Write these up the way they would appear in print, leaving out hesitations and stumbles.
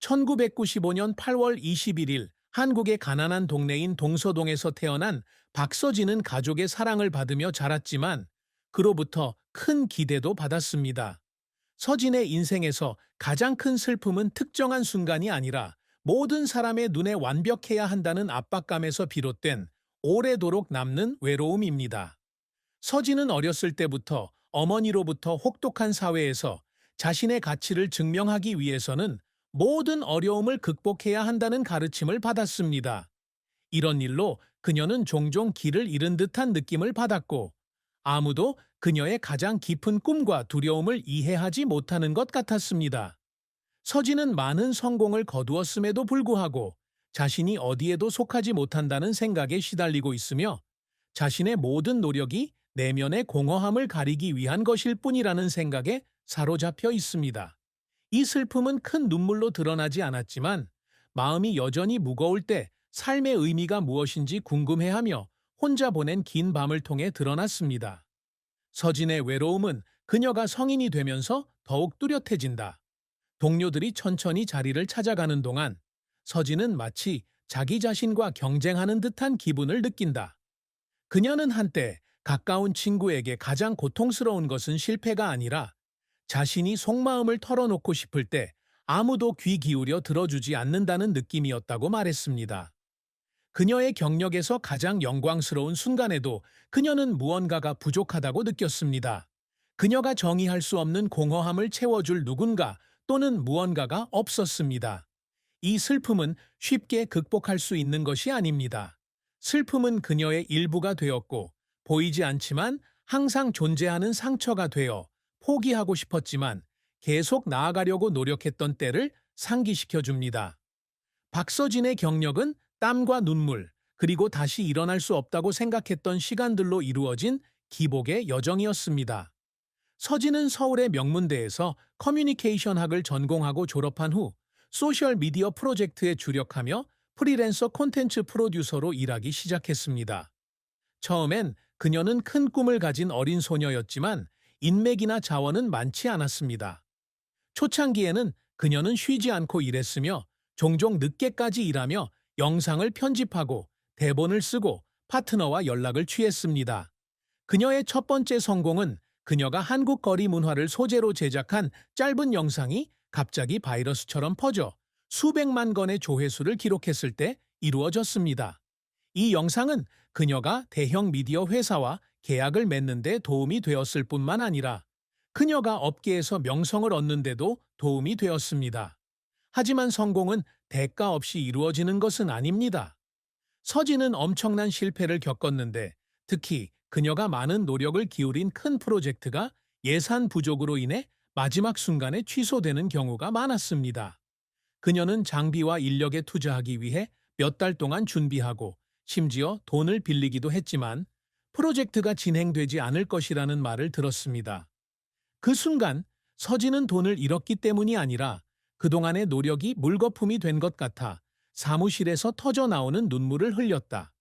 1995년 8월 21일 한국의 가난한 동네인 동서동에서 태어난 박서진은 가족의 사랑을 받으며 자랐지만 그로부터 큰 기대도 받았습니다. 서진의 인생에서 가장 큰 슬픔은 특정한 순간이 아니라 모든 사람의 눈에 완벽해야 한다는 압박감에서 비롯된 오래도록 남는 외로움입니다. 서진은 어렸을 때부터 어머니로부터 혹독한 사회에서 자신의 가치를 증명하기 위해서는 모든 어려움을 극복해야 한다는 가르침을 받았습니다. 이런 일로 그녀는 종종 길을 잃은 듯한 느낌을 받았고, 아무도 그녀의 가장 깊은 꿈과 두려움을 이해하지 못하는 것 같았습니다. 서진은 많은 성공을 거두었음에도 불구하고 자신이 어디에도 속하지 못한다는 생각에 시달리고 있으며 자신의 모든 노력이 내면의 공허함을 가리기 위한 것일 뿐이라는 생각에 사로잡혀 있습니다. 이 슬픔은 큰 눈물로 드러나지 않았지만 마음이 여전히 무거울 때 삶의 의미가 무엇인지 궁금해하며 혼자 보낸 긴 밤을 통해 드러났습니다. 서진의 외로움은 그녀가 성인이 되면서 더욱 뚜렷해진다. 동료들이 천천히 자리를 찾아가는 동안 서진은 마치 자기 자신과 경쟁하는 듯한 기분을 느낀다. 그녀는 한때 가까운 친구에게 가장 고통스러운 것은 실패가 아니라 자신이 속마음을 털어놓고 싶을 때 아무도 귀 기울여 들어주지 않는다는 느낌이었다고 말했습니다. 그녀의 경력에서 가장 영광스러운 순간에도 그녀는 무언가가 부족하다고 느꼈습니다. 그녀가 정의할 수 없는 공허함을 채워줄 누군가 또는 무언가가 없었습니다. 이 슬픔은 쉽게 극복할 수 있는 것이 아닙니다. 슬픔은 그녀의 일부가 되었고 보이지 않지만 항상 존재하는 상처가 되어 포기하고 싶었지만 계속 나아가려고 노력했던 때를 상기시켜 줍니다. 박서진의 경력은 땀과 눈물, 그리고 다시 일어날 수 없다고 생각했던 시간들로 이루어진 기복의 여정이었습니다. 서진은 서울의 명문대에서 커뮤니케이션학을 전공하고 졸업한 후 소셜미디어 프로젝트에 주력하며 프리랜서 콘텐츠 프로듀서로 일하기 시작했습니다. 처음엔 그녀는 큰 꿈을 가진 어린 소녀였지만 인맥이나 자원은 많지 않았습니다. 초창기에는 그녀는 쉬지 않고 일했으며 종종 늦게까지 일하며 영상을 편집하고 대본을 쓰고 파트너와 연락을 취했습니다. 그녀의 첫 번째 성공은 그녀가 한국 거리 문화를 소재로 제작한 짧은 영상이 갑자기 바이러스처럼 퍼져 수백만 건의 조회수를 기록했을 때 이루어졌습니다. 이 영상은 그녀가 대형 미디어 회사와 계약을 맺는 데 도움이 되었을 뿐만 아니라 그녀가 업계에서 명성을 얻는 데도 도움이 되었습니다. 하지만 성공은 대가 없이 이루어지는 것은 아닙니다. 서진은 엄청난 실패를 겪었는데 특히 그녀가 많은 노력을 기울인 큰 프로젝트가 예산 부족으로 인해 마지막 순간에 취소되는 경우가 많았습니다. 그녀는 장비와 인력에 투자하기 위해 몇 달 동안 준비하고 심지어 돈을 빌리기도 했지만 프로젝트가 진행되지 않을 것이라는 말을 들었습니다. 그 순간 서진은 돈을 잃었기 때문이 아니라 그동안의 노력이 물거품이 된 것 같아 사무실에서 터져 나오는 눈물을 흘렸다.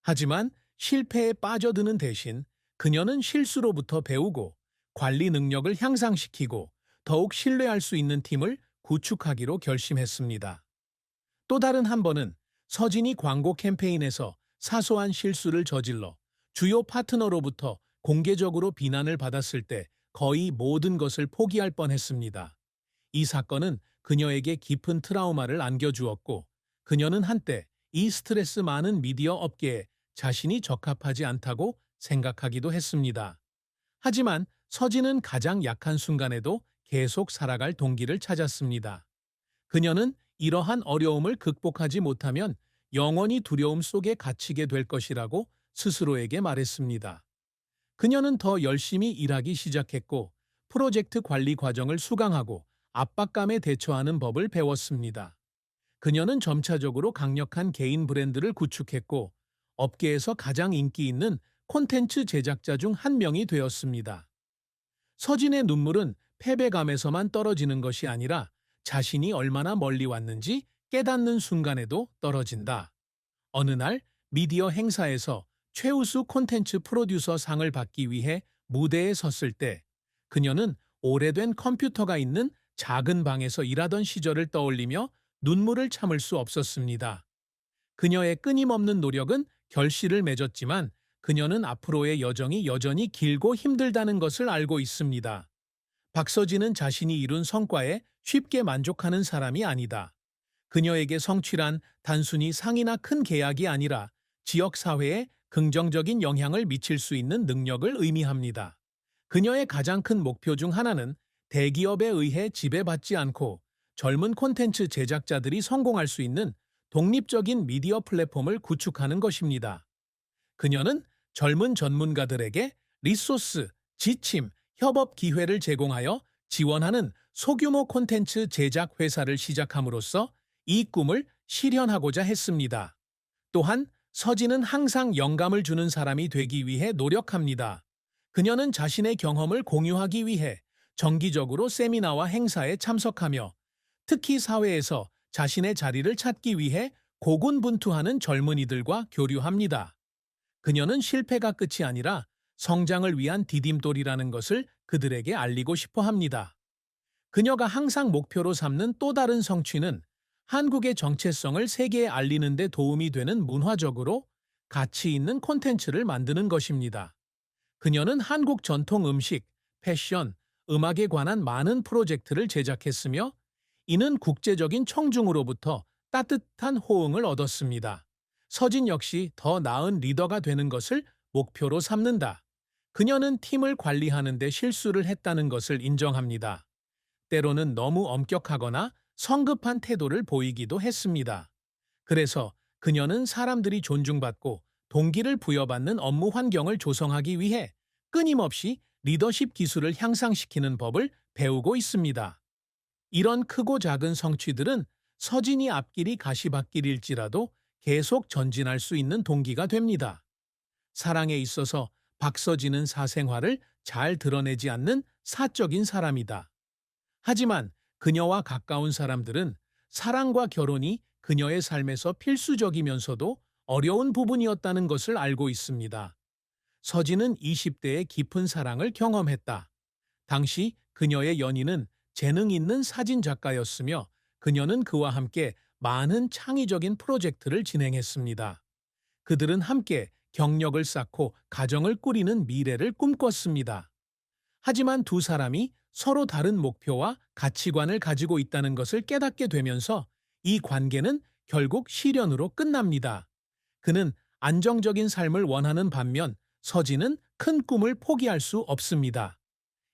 하지만 실패에 빠져드는 대신 그녀는 실수로부터 배우고 관리 능력을 향상시키고 더욱 신뢰할 수 있는 팀을 구축하기로 결심했습니다. 또 다른 한 번은 서진이 광고 캠페인에서 사소한 실수를 저질러 주요 파트너로부터 공개적으로 비난을 받았을 때 거의 모든 것을 포기할 뻔했습니다. 이 사건은 그녀에게 깊은 트라우마를 안겨주었고 그녀는 한때 이 스트레스 많은 미디어 업계에 자신이 적합하지 않다고 생각하기도 했습니다. 하지만 서진은 가장 약한 순간에도 계속 살아갈 동기를 찾았습니다. 그녀는 이러한 어려움을 극복하지 못하면 영원히 두려움 속에 갇히게 될 것이라고 스스로에게 말했습니다. 그녀는 더 열심히 일하기 시작했고 프로젝트 관리 과정을 수강하고 압박감에 대처하는 법을 배웠습니다. 그녀는 점차적으로 강력한 개인 브랜드를 구축했고 업계에서 가장 인기 있는 콘텐츠 제작자 중 한 명이 되었습니다. 서진의 눈물은 패배감에서만 떨어지는 것이 아니라 자신이 얼마나 멀리 왔는지 깨닫는 순간에도 떨어진다. 어느 날 미디어 행사에서 최우수 콘텐츠 프로듀서 상을 받기 위해 무대에 섰을 때 그녀는 오래된 컴퓨터가 있는 작은 방에서 일하던 시절을 떠올리며 눈물을 참을 수 없었습니다. 그녀의 끊임없는 노력은 결실을 맺었지만 그녀는 앞으로의 여정이 여전히 길고 힘들다는 것을 알고 있습니다. 박서진은 자신이 이룬 성과에 쉽게 만족하는 사람이 아니다. 그녀에게 성취란 단순히 상이나 큰 계약이 아니라 지역 사회에 긍정적인 영향을 미칠 수 있는 능력을 의미합니다. 그녀의 가장 큰 목표 중 하나는 대기업에 의해 지배받지 않고 젊은 콘텐츠 제작자들이 성공할 수 있는 독립적인 미디어 플랫폼을 구축하는 것입니다. 그녀는 젊은 전문가들에게 리소스, 지침, 협업 기회를 제공하여 지원하는 소규모 콘텐츠 제작 회사를 시작함으로써 이 꿈을 실현하고자 했습니다. 또한 서진은 항상 영감을 주는 사람이 되기 위해 노력합니다. 그녀는 자신의 경험을 공유하기 위해 정기적으로 세미나와 행사에 참석하며 특히 사회에서 자신의 자리를 찾기 위해 고군분투하는 젊은이들과 교류합니다. 그녀는 실패가 끝이 아니라 성장을 위한 디딤돌이라는 것을 그들에게 알리고 싶어 합니다. 그녀가 항상 목표로 삼는 또 다른 성취는 한국의 정체성을 세계에 알리는 데 도움이 되는 문화적으로 가치 있는 콘텐츠를 만드는 것입니다. 그녀는 한국 전통 음식, 패션, 음악에 관한 많은 프로젝트를 제작했으며 이는 국제적인 청중으로부터 따뜻한 호응을 얻었습니다. 서진 역시 더 나은 리더가 되는 것을 목표로 삼는다. 그녀는 팀을 관리하는 데 실수를 했다는 것을 인정합니다. 때로는 너무 엄격하거나 성급한 태도를 보이기도 했습니다. 그래서 그녀는 사람들이 존중받고 동기를 부여받는 업무 환경을 조성하기 위해 끊임없이 리더십 기술을 향상시키는 법을 배우고 있습니다. 이런 크고 작은 성취들은 서진이 앞길이 가시밭길일지라도 계속 전진할 수 있는 동기가 됩니다. 사랑에 있어서 박서진은 사생활을 잘 드러내지 않는 사적인 사람이다. 하지만 그녀와 가까운 사람들은 사랑과 결혼이 그녀의 삶에서 필수적이면서도 어려운 부분이었다는 것을 알고 있습니다. 서진은 20대의 깊은 사랑을 경험했다. 당시 그녀의 연인은 재능 있는 사진 작가였으며 그녀는 그와 함께 많은 창의적인 프로젝트를 진행했습니다. 그들은 함께 경력을 쌓고 가정을 꾸리는 미래를 꿈꿨습니다. 하지만 두 사람이 서로 다른 목표와 가치관을 가지고 있다는 것을 깨닫게 되면서 이 관계는 결국 시련으로 끝납니다. 그는 안정적인 삶을 원하는 반면 서진은 큰 꿈을 포기할 수 없습니다.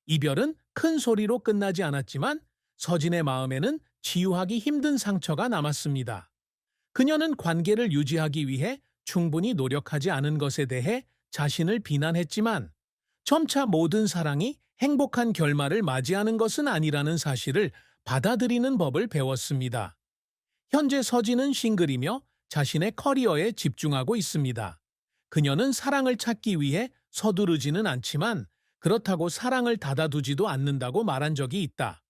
이별은 큰 소리로 끝나지 않았지만 서진의 마음에는 치유하기 힘든 상처가 남았습니다. 그녀는 관계를 유지하기 위해 충분히 노력하지 않은 것에 대해 자신을 비난했지만 점차 모든 사랑이 행복한 결말을 맞이하는 것은 아니라는 사실을 받아들이는 법을 배웠습니다. 현재 서진은 싱글이며 자신의 커리어에 집중하고 있습니다. 그녀는 사랑을 찾기 위해 서두르지는 않지만 그렇다고 사랑을 닫아두지도 않는다고 말한 적이 있다.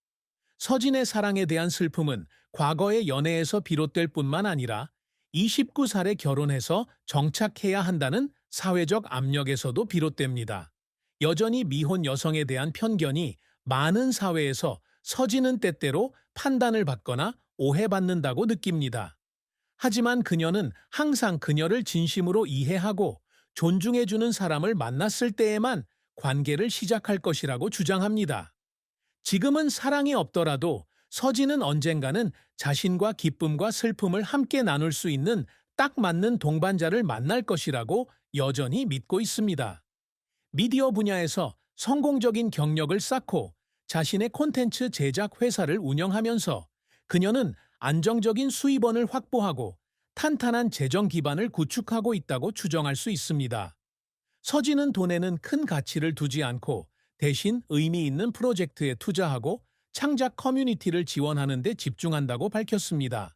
서진의 사랑에 대한 슬픔은 과거의 연애에서 비롯될 뿐만 아니라 29살에 결혼해서 정착해야 한다는 사회적 압력에서도 비롯됩니다. 여전히 미혼 여성에 대한 편견이 많은 사회에서 서진은 때때로 판단을 받거나 오해받는다고 느낍니다. 하지만 그녀는 항상 그녀를 진심으로 이해하고 존중해주는 사람을 만났을 때에만 관계를 시작할 것이라고 주장합니다. 지금은 사랑이 없더라도 서진은 언젠가는 자신과 기쁨과 슬픔을 함께 나눌 수 있는 딱 맞는 동반자를 만날 것이라고 여전히 믿고 있습니다. 미디어 분야에서 성공적인 경력을 쌓고 자신의 콘텐츠 제작 회사를 운영하면서 그녀는 안정적인 수입원을 확보하고 탄탄한 재정 기반을 구축하고 있다고 추정할 수 있습니다. 서진은 돈에는 큰 가치를 두지 않고 대신 의미 있는 프로젝트에 투자하고 창작 커뮤니티를 지원하는 데 집중한다고 밝혔습니다.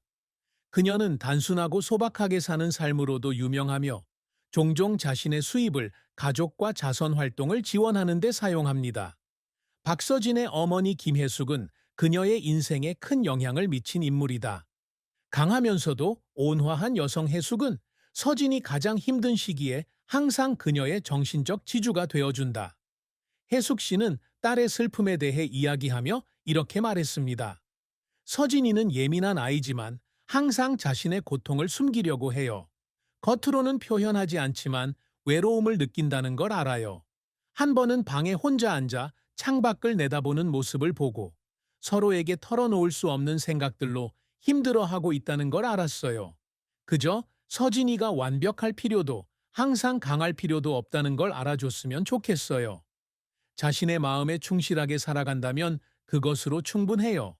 그녀는 단순하고 소박하게 사는 삶으로도 유명하며 종종 자신의 수입을 가족과 자선 활동을 지원하는 데 사용합니다. 박서진의 어머니 김혜숙은 그녀의 인생에 큰 영향을 미친 인물이다. 강하면서도 온화한 여성 혜숙은 서진이 가장 힘든 시기에 항상 그녀의 정신적 지주가 되어준다. 혜숙 씨는 딸의 슬픔에 대해 이야기하며 이렇게 말했습니다. 서진이는 예민한 아이지만 항상 자신의 고통을 숨기려고 해요. 겉으로는 표현하지 않지만 외로움을 느낀다는 걸 알아요. 한 번은 방에 혼자 앉아 창밖을 내다보는 모습을 보고 서로에게 털어놓을 수 없는 생각들로 힘들어하고 있다는 걸 알았어요. 그저 서진이가 완벽할 필요도 항상 강할 필요도 없다는 걸 알아줬으면 좋겠어요. 자신의 마음에 충실하게 살아간다면 그것으로 충분해요.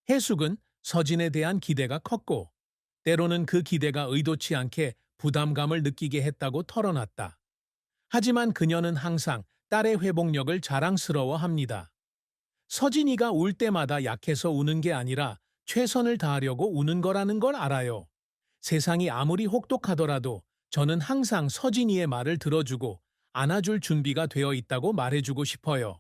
해숙은 서진에 대한 기대가 컸고 때로는 그 기대가 의도치 않게 부담감을 느끼게 했다고 털어놨다. 하지만 그녀는 항상 딸의 회복력을 자랑스러워합니다. 서진이가 울 때마다 약해서 우는 게 아니라 최선을 다하려고 우는 거라는 걸 알아요. 세상이 아무리 혹독하더라도 저는 항상 서진이의 말을 들어주고 안아줄 준비가 되어 있다고 말해주고 싶어요.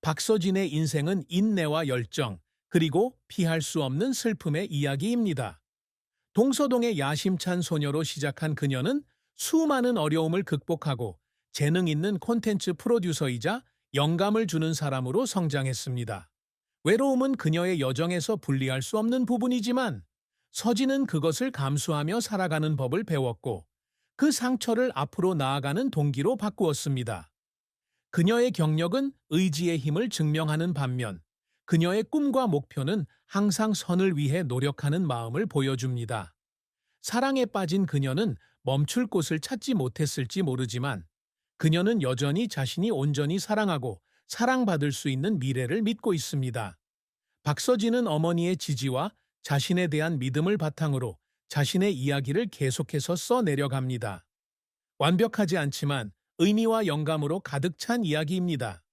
박서진의 인생은 인내와 열정, 그리고 피할 수 없는 슬픔의 이야기입니다. 동서동의 야심찬 소녀로 시작한 그녀는 수많은 어려움을 극복하고 재능 있는 콘텐츠 프로듀서이자 영감을 주는 사람으로 성장했습니다. 외로움은 그녀의 여정에서 분리할 수 없는 부분이지만 서진은 그것을 감수하며 살아가는 법을 배웠고 그 상처를 앞으로 나아가는 동기로 바꾸었습니다. 그녀의 경력은 의지의 힘을 증명하는 반면 그녀의 꿈과 목표는 항상 선을 위해 노력하는 마음을 보여줍니다. 사랑에 빠진 그녀는 멈출 곳을 찾지 못했을지 모르지만 그녀는 여전히 자신이 온전히 사랑하고 사랑받을 수 있는 미래를 믿고 있습니다. 박서진은 어머니의 지지와 자신에 대한 믿음을 바탕으로 자신의 이야기를 계속해서 써내려갑니다. 완벽하지 않지만 의미와 영감으로 가득 찬 이야기입니다.